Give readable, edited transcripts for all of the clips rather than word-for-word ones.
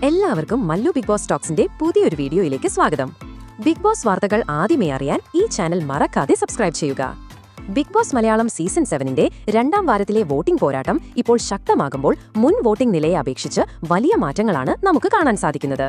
എല്ലാവർക്കും Mallu big boss ടോക്സിന്റെ പുതിയൊരു വീഡിയോയിലേക്ക് സ്വാഗതം. ബിഗ് ബോസ് വാർത്തകൾ ആദ്യമേ അറിയാൻ ഈ ചാനൽ മറക്കാതെ സബ്സ്ക്രൈബ് ചെയ്യുക. ബിഗ് ബോസ് മലയാളം സീസൺ 7ന്റെ രണ്ടാം വാരത്തിലെ വോട്ടിംഗ് പോരാട്ടം ഇപ്പോൾ ശക്തമാകുമ്പോൾ മുൻ വോട്ടിംഗ് നിലയെ അപേക്ഷിച്ച് വലിയ മാറ്റങ്ങളാണ് നമുക്ക് കാണാൻ സാധിക്കുന്നത്.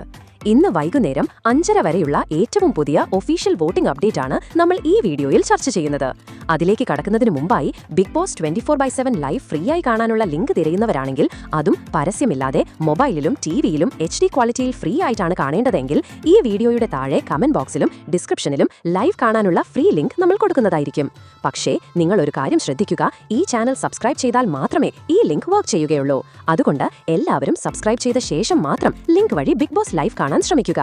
ഇന്ന് വൈകുന്നേരം 5:30 വരെയുള്ള ഏറ്റവും പുതിയ ഒഫീഷ്യൽ വോട്ടിംഗ് അപ്ഡേറ്റ് ആണ് നമ്മൾ ഈ വീഡിയോയിൽ ചർച്ച ചെയ്യുന്നത്. അതിലേക്ക് കടക്കുന്നതിന് മുമ്പായി ബിഗ് ബോസ് 24/7 ലൈവ് ഫ്രീ ആയി കാണാനുള്ള ലിങ്ക് തിരയുന്നവരാണെങ്കിൽ, അതും പരസ്യമില്ലാതെ മൊബൈലിലും ടിവിയിലും HD ക്വാളിറ്റിയിൽ ഫ്രീ ആയിട്ടാണ് കാണേണ്ടതെങ്കിൽ ഈ വീഡിയോയുടെ താഴെ കമന്റ് ബോക്സിലും ഡിസ്ക്രിപ്ഷനിലും ലൈവ് കാണാനുള്ള ഫ്രീ ലിങ്ക് നമ്മൾ കൊടുക്കുന്നതായിരിക്കും. പക്ഷേ നിങ്ങൾ ഒരു കാര്യം ശ്രദ്ധിക്കുക, ഈ ചാനൽ സബ്സ്ക്രൈബ് ചെയ്താൽ മാത്രമേ ഈ ലിങ്ക് വർക്ക് ചെയ്യുകയുള്ളൂ. അതുകൊണ്ട് എല്ലാവരും സബ്സ്ക്രൈബ് ചെയ്ത ശേഷം മാത്രം ലിങ്ക് വഴി ബിഗ് ബോസ് ലൈവ് കാണാൻ ശ്രമിക്കുക.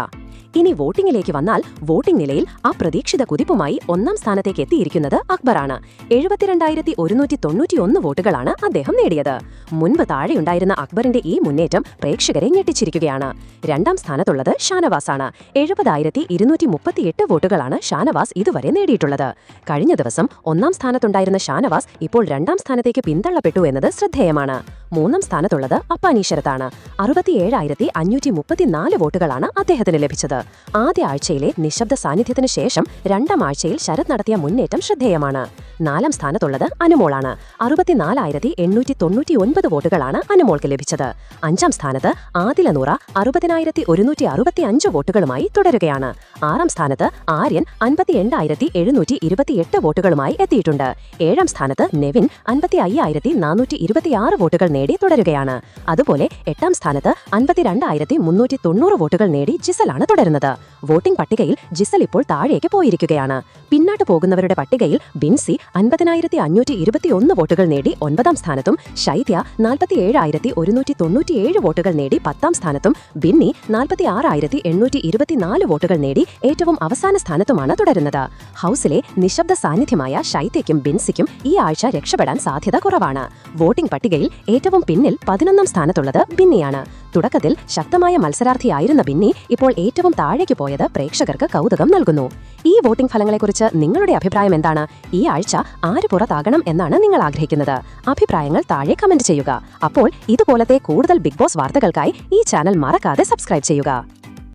ഇനി വോട്ടിംഗിലേക്ക് വന്നാൽ, വോട്ടിംഗ് നിലയിൽ അപ്രതീക്ഷിത കുതിപ്പുമായി ഒന്നാം സ്ഥാനത്തേക്ക് എത്തിയിരിക്കുന്നത് അക്ബറാണ്. 72,191 വോട്ടുകളാണ് അദ്ദേഹം നേടിയത്. മുൻപ് താഴെയുണ്ടായിരുന്ന അക്ബറിന്റെ ഈ മുന്നേറ്റം പ്രേക്ഷകരെ ഞെട്ടിച്ചിരിക്കുകയാണ്. രണ്ടാം സ്ഥാനത്തുള്ളത് ഷാനവാസാണ്. 70,238 വോട്ടുകളാണ് ഷാനവാസ് ഇതുവരെ നേടിയിട്ടുള്ളത്. കഴിഞ്ഞ ദിവസം ഒന്നാം സ്ഥാനത്തുണ്ടായിരുന്ന ഷാനവാസ് ഇപ്പോൾ രണ്ടാം സ്ഥാനത്തേക്ക് പിന്തള്ളപ്പെട്ടു എന്നത് ശ്രദ്ധേയമാണ്. മൂന്നാം സ്ഥാനത്തുള്ളത് അപ്പാനി ശരത്താണ്. 67,534 വോട്ടുകളാണ് അദ്ദേഹത്തിന് ലഭിച്ചത്. ആദ്യ ആഴ്ചയിലെ നിശബ്ദ സാന്നിധ്യത്തിന് ശേഷം രണ്ടാം ആഴ്ചയിൽ ശരത് നടത്തിയ മുന്നേറ്റം ശ്രദ്ധേയമാണ്. നാലാം സ്ഥാനത്തുള്ളത് അനുമോളാണ്. 64,899 വോട്ടുകളാണ് അനുമോൾക്ക് ലഭിച്ചത്. അഞ്ചാം സ്ഥാനത്ത് ആദില നൂറ 60,165 വോട്ടുകളുമായി തുടരുകയാണ്. ആറാം സ്ഥാനത്ത് ആര്യൻ 58,728 വോട്ടുകളുമായി എത്തിയിട്ടുണ്ട്. ഏഴാം സ്ഥാനത്ത് നെവിൻ 55,426 വോട്ടുകൾ നേടി തുടരുകയാണ്. അതുപോലെ എട്ടാം സ്ഥാനത്ത് 52,390 വോട്ടുകൾ നേടി ജിസലാണ് തുടരുന്നത്. വോട്ടിംഗ് പട്ടികയിൽ ജിസൽ ഇപ്പോൾ താഴേക്ക് പോയിരിക്കുകയാണ്. പിന്നാട്ട് പോകുന്നവരുടെ പട്ടികയിൽ ബിൻസി 50,521 വോട്ടുകൾ നേടി 9ാം സ്ഥാനത്തും, ശൈത്യ 47,197 വോട്ടുകൾ നേടി 10ാം സ്ഥാനത്തും, ബിന്നി 46,824 വോട്ടുകൾ നേടി ഏറ്റവും അവസാന സ്ഥാനത്തുമാണ് തുടരുന്നത്. ഹൌസിലെ നിശബ്ദ സാന്നിധ്യമായ ശൈത്യയ്ക്കും ബിൻസിക്കും ഈ ആഴ്ച രക്ഷപ്പെടാൻ സാധ്യത കുറവാണ്. വോട്ടിംഗ് പട്ടികയിൽ ഏറ്റവും പിന്നിൽ 11ാം സ്ഥാനത്തുള്ളത് ബിന്നിയാണ്. തുടക്കത്തിൽ ശക്തമായ മത്സരാർത്ഥിയായിരുന്ന ബിന്നി ഇപ്പോൾ ഏറ്റവും താഴേക്ക് പോയത് പ്രേക്ഷകർക്ക് കൗതുകം നൽകുന്നു. ഈ വോട്ടിംഗ് ഫലങ്ങളെക്കുറിച്ച് നിങ്ങളുടെ അഭിപ്രായം എന്താണ്? ഈ ആഴ്ച ആര് പുറത്താകണം എന്നാണ് നിങ്ങൾ ആഗ്രഹിക്കുന്നത്? അഭിപ്രായങ്ങൾ താഴെ കമന്റ് ചെയ്യുക. അപ്പോൾ ഇതുപോലത്തെ കൂടുതൽ ബിഗ് ബോസ് വാർത്തകൾക്കായി ഈ ചാനൽ മറക്കാതെ സബ്സ്ക്രൈബ് ചെയ്യുക.